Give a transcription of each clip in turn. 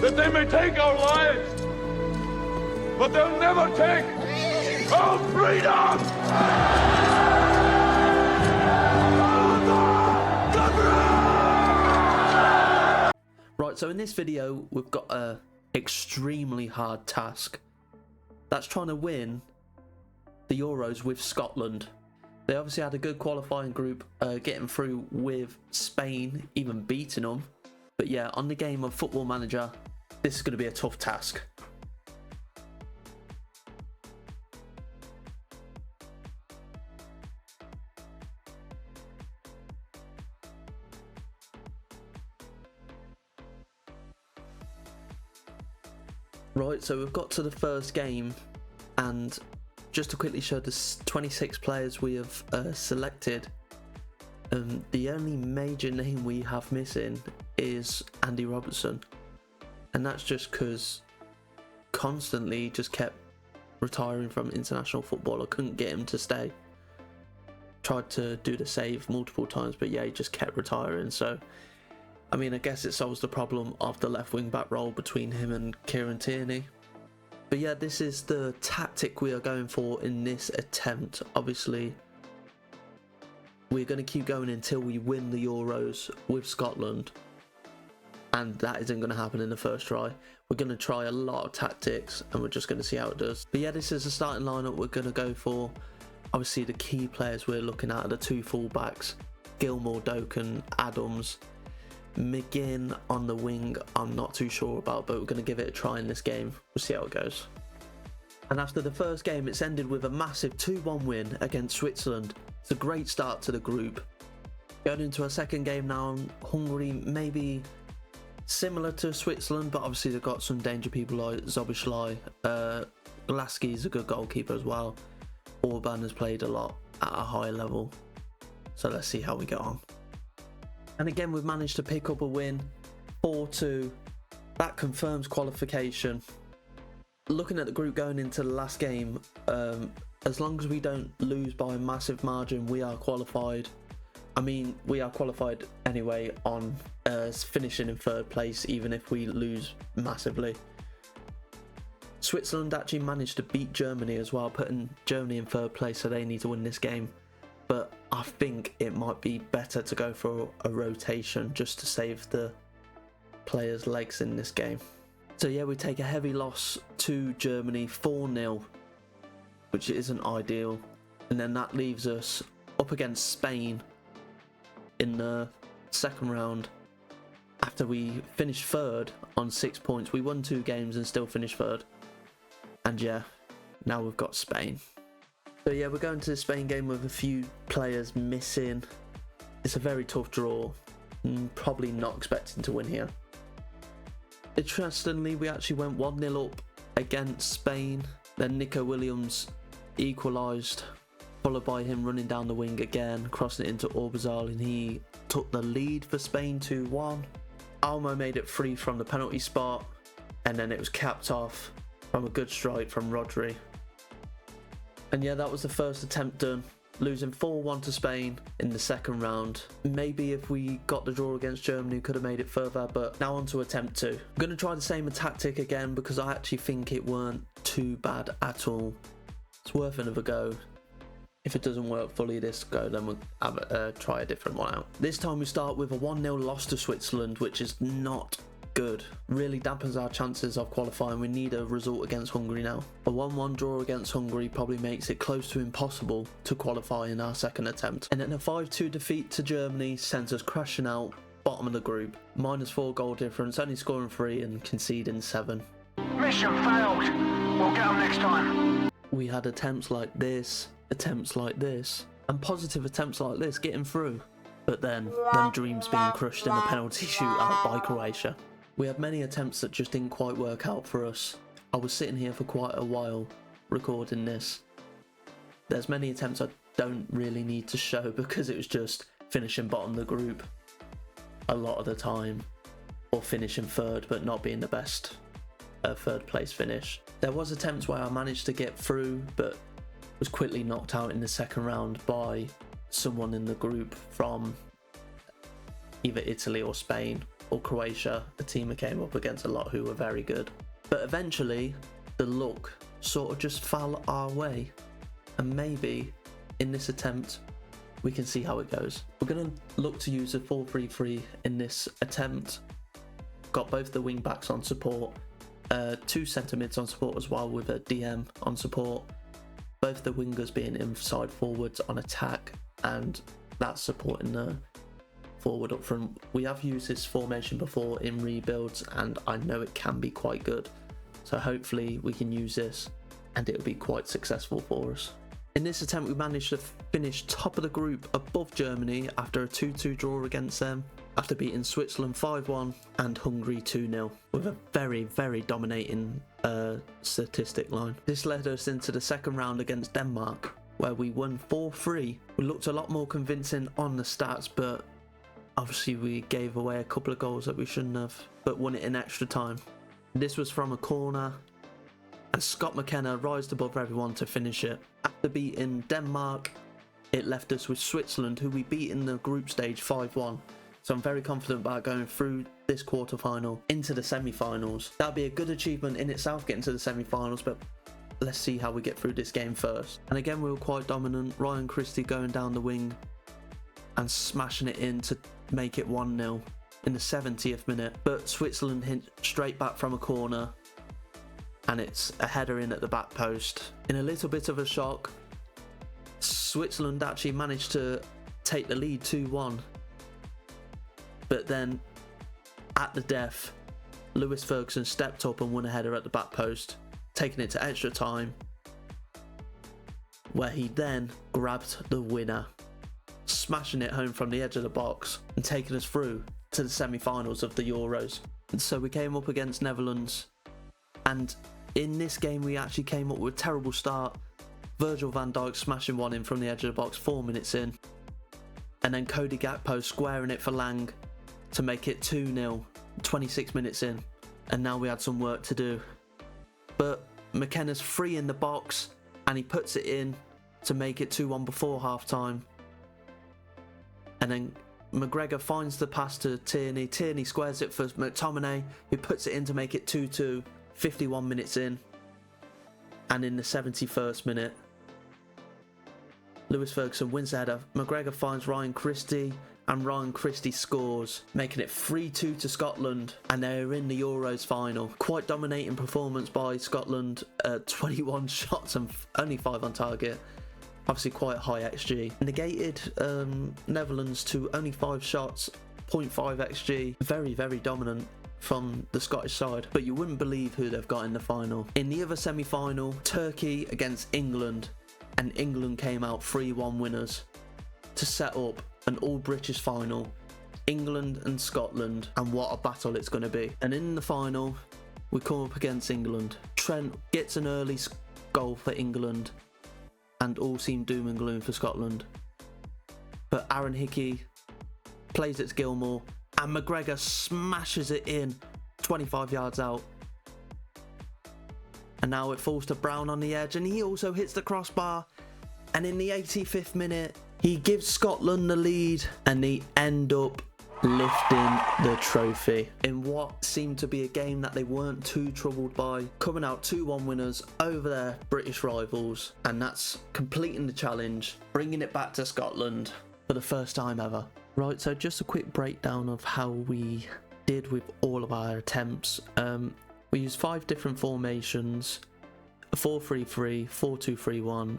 that they may take our lives, but they'll never take our freedom! Right, so in this video, we've got a extremely hard task. That's trying to win the Euros with Scotland. They obviously had a good qualifying group, getting through with Spain, even beating them. But yeah, on the game of Football Manager, this is going to be a tough task. Right, so we've got to the first game, and just to quickly show the 26 players we have selected, the only major name we have missing is Andy Robertson, and that's just because constantly just kept retiring from international football. I couldn't get him to stay. Tried to do the save multiple times, but yeah, he just kept retiring. So I mean, I guess it solves the problem of the left wing back role between him and Kieran Tierney. But yeah, this is the tactic we are going for in this attempt. Obviously, we're going to keep going until we win the Euros with Scotland. And that isn't going to happen in the first try. We're going to try a lot of tactics and we're just going to see how it does. But yeah, this is the starting lineup we're going to go for. Obviously, the key players we're looking at are the two fullbacks, Gilmore, Doken, Adams. McGinn on the wing, I'm not too sure about, but we're going to give it a try in this game. We'll see how it goes. And after the first game, it's ended with a massive 2-1 win against Switzerland. It's a great start to the group. Going into our second game now, Hungary maybe similar to Switzerland, but obviously they've got some danger people like Zoboszlai. Glasky's a good goalkeeper as well. Orban has played a lot at a high level. So let's see how we get on. And again, we've managed to pick up a win, 4-2. That confirms qualification. Looking at the group going into the last game, as long as we don't lose by a massive margin, we are qualified. I mean, we are qualified anyway on finishing in third place, even if we lose massively. Switzerland actually managed to beat Germany as well, putting Germany in third place, so they need to win this game. But I think it might be better to go for a rotation just to save the players' legs in this game. So yeah, we take a heavy loss to Germany, 4-0, which isn't ideal. And then that leaves us up against Spain in the second round. After we finished third on 6 points, we won 2 games and still finished third. And yeah, now we've got Spain. So yeah, we're going to the Spain game with a few players missing. It's a very tough draw. Probably not expecting to win here. Interestingly, we actually went 1-0 up against Spain. Then Nico Williams equalised, followed by him running down the wing again, crossing it into Orbazal, and he took the lead for Spain 2-1. Almo made it free from the penalty spot, and then it was capped off from a good strike from Rodri. And yeah, that was the first attempt done, losing 4-1 to Spain in the second round. Maybe if we got the draw against Germany, we could have made it further, but now on to attempt 2. I'm going to try the same tactic again because I actually think it weren't too bad at all. It's worth another go. If it doesn't work fully this go, then we'll have try a different one out. This time we start with a 1-0 loss to Switzerland, which is not good. Really dampens our chances of qualifying. We need a result against Hungary now. A 1-1 draw against Hungary probably makes it close to impossible to qualify in our second attempt. And then a 5-2 defeat to Germany sends us crashing out bottom of the group. -4 goal difference, only scoring 3 and conceding 7. Mission failed. We'll get them next time. We had attempts like this, and positive attempts like this getting through. But then dreams being crushed in a penalty shootout by Croatia. We had many attempts that just didn't quite work out for us. I was sitting here for quite a while recording this. There's many attempts I don't really need to show because it was just finishing bottom of the group a lot of the time, or finishing third but not being the best third place finish. There was attempts where I managed to get through but was quickly knocked out in the second round by someone in the group from either Italy or Spain. or Croatia, a team we came up against a lot who were very good. But eventually, the luck sort of just fell our way. And maybe in this attempt, we can see how it goes. We're going to look to use a 4-3-3 in this attempt. Got both the wing backs on support, 2 centre mids on support as well, with a DM on support. Both the wingers being inside forwards on attack, and that's supporting the forward up front. We have used this formation before in rebuilds, and I know it can be quite good. So hopefully we can use this and it'll be quite successful for us. In this attempt, we managed to finish top of the group above Germany after a 2-2 draw against them, after beating Switzerland 5-1 and Hungary 2-0 with a very, very dominating statistic line. This led us into the second round against Denmark, where we won 4-3. We looked a lot more convincing on the stats, but obviously we gave away a couple of goals that we shouldn't have, but won it in extra time. This was from a corner, and Scott McKenna rised above everyone to finish it. After beating Denmark, it left us with Switzerland, who we beat in the group stage 5-1. So I'm very confident about going through this quarter-final into the semi-finals. That'll be a good achievement in itself, getting to the semi-finals, but let's see how we get through this game first. And again, we were quite dominant. Ryan Christie going down the wing and smashing it in to make it 1-0 in the 70th minute. But Switzerland hit straight back from a corner, and it's a header in at the back post. In a little bit of a shock, Switzerland actually managed to take the lead 2-1. But then, at the death, Lewis Ferguson stepped up and won a header at the back post, taking it to extra time, where he then grabbed the winner, smashing it home from the edge of the box and taking us through to the semi-finals of the Euros. And so we came up against Netherlands, and in this game we actually came up with a terrible start. Virgil van Dijk smashing one in from the edge of the box 4 minutes in, and then Cody Gakpo squaring it for Lang to make it 2-0 26 minutes in, and now we had some work to do. But McKenna's free in the box and he puts it in to make it 2-1 before half time, and then McGregor finds the pass to Tierney. Tierney squares it for McTominay, who puts it in to make it 2-2 51 minutes in, and in the 71st minute Lewis Ferguson wins the header. McGregor finds Ryan Christie, and Ryan Christie scores, making it 3-2 to Scotland, and they're in the Euros final. Quite dominating performance by Scotland, 21 shots and only 5 on target. Obviously quite high XG. Negated Netherlands to only 5 shots, 0.5 XG. Very, very dominant from the Scottish side, but you wouldn't believe who they've got in the final. In the other semi-final, Turkey against England, and England came out 3-1 winners to set up an all-British final, England and Scotland, and what a battle it's going to be. And in the final, we come up against England. Trent gets an early goal for England, and all seemed doom and gloom for Scotland. But Aaron Hickey plays it to Gilmore, and McGregor smashes it in 25 yards out. And now it falls to Brown on the edge, and he also hits the crossbar. And in the 85th minute, he gives Scotland the lead, and they end up lifting the trophy in what seemed to be a game that they weren't too troubled by, coming out 2-1 winners over their British rivals. And that's completing the challenge, bringing it back to Scotland for the first time ever. Right, so just a quick breakdown of how we did with all of our attempts. We used 5 different formations: a 4-3-3, 4-2-3-1,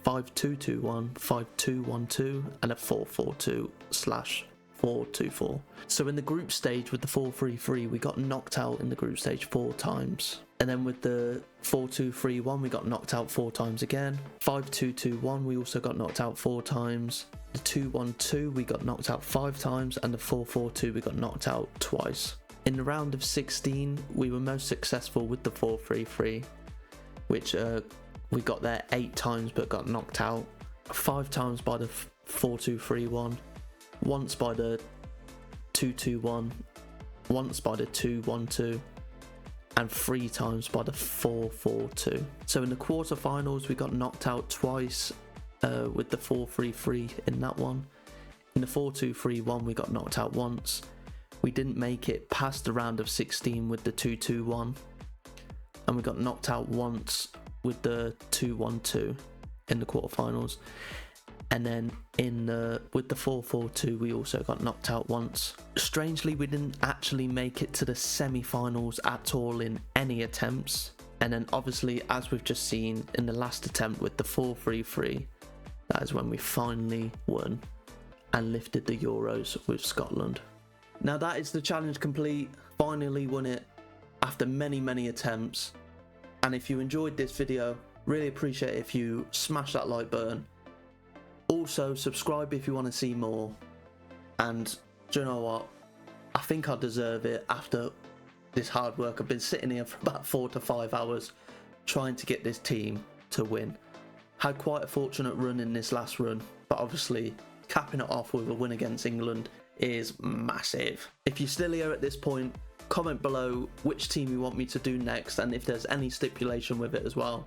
5-2-2-1, 5-2-1-2, and a 4-4-2/4-2-4. So in the group stage with the 4-3-3, we got knocked out in the group stage 4 times. And then with the 4-2-3-1, we got knocked out 4 times again. 5-2-2-1, we also got knocked out 4 times. The 2-1-2, we got knocked out 5 times. And the 4-4-2, we got knocked out twice. In the round of 16, we were most successful with the 4-3-3, which we got there 8 times but got knocked out. 5 times by the 4-2-3-1, once by the 2-2-1, once by the 2-1-2, and 3 times by the 4-4-2. So in the quarterfinals, we got knocked out twice with the 4-3-3 in that one. In the 4-2-3-1, we got knocked out once. we didn't make it past the round of 16 with the 2-2-1, and we got knocked out once with the 2-1-2 in the quarterfinals. And then with the 4-4-2, we also got knocked out once. Strangely, we didn't actually make it to the semi-finals at all in any attempts. And then obviously, as we've just seen in the last attempt with the 4-3-3, that is when we finally won and lifted the Euros with Scotland. Now that is the challenge complete. Finally won it after many, many attempts. And if you enjoyed this video, really appreciate it if you smash that like button. Also, subscribe if you want to see more. And do you know what? I think I deserve it after this hard work. I've been sitting here for about 4 to 5 hours trying to get this team to win. Had quite a fortunate run in this last run, but obviously capping it off with a win against England is massive. If you're still here at this point, comment below which team you want me to do next, and if there's any stipulation with it as well,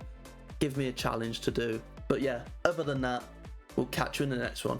give me a challenge to do. But yeah, other than that, we'll catch you in the next one.